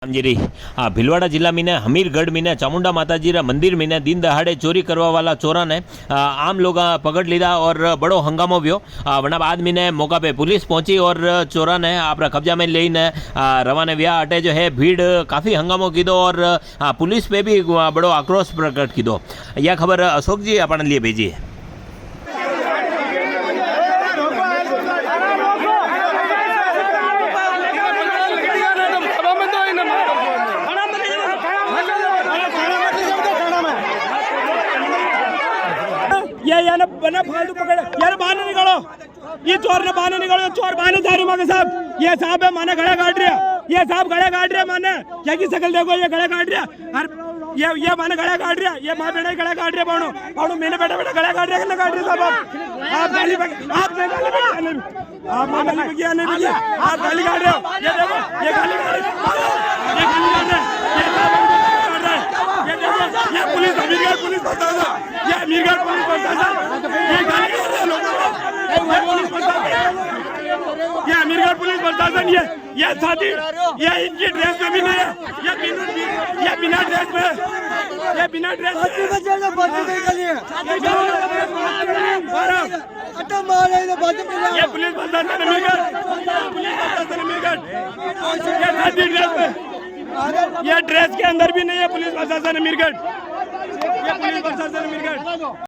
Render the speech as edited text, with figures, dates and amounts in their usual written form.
रामगिरी भीलवाड़ा जिला में हमीरगढ़ में चामुंडा माताजी मंदिर में दिन दहाड़े चोरी करवा वाला चोरा ने आम लोग पकड़ लीधा और बड़ो हंगामो व्यो। वना बाद में मौका पे पुलिस पहुंची और चोरा ने अपना कब्जा में लेने रवाना व्या। अटे जो है भीड़ काफ़ी हंगामो कीधो और पुलिस पे भी बड़ो आक्रोश प्रकट कीधो। यह खबर अशोक जी अपन लिए भेजी है। ये यार बना फालतू पकड़ यार बाहर निकालो, ये चोर ने बाहर निकालो, चोर बाहर जा रही मांगे साहब। ये साहब है माने गला काट रहा, ये साहब गला काट रहा माने क्या की शकल देखो, ये गला काट रहा। और ये माने गला काट रहा, ये माँ बेटा गला काट रहा। पाउनो पाउनो मैंने बेटा बेटा गला काट रहा, कितना काट रहे साहब आप गाली आप गाली आप गाली काट रहे हो। ये देखो ये गाली काट रहे, ये गाली काट रहे, ये देखो ये पुलिस अमीरगढ़ पुलिस प्रशासन, ये अमीरगढ़ पुलिस प्रशासन ये गाली काट रहे लोगों को। ये अमीरगढ़ पुलिस प्रशासन ये साथी ये इनकी ड्रेस में भी नहीं है, ये बिना ड्रेस में, ये बिना ड्रेस में ये पुलिस प्रशासन अमीरगढ़, पुलिस प्रशासन अमीरगढ़ ये साथी ड्रेस में, ये ड्रेस के अंदर भी नहीं है पुलिस प्रशासन अमीरगढ़, ये पुलिस प्रशासन अमीरगढ़।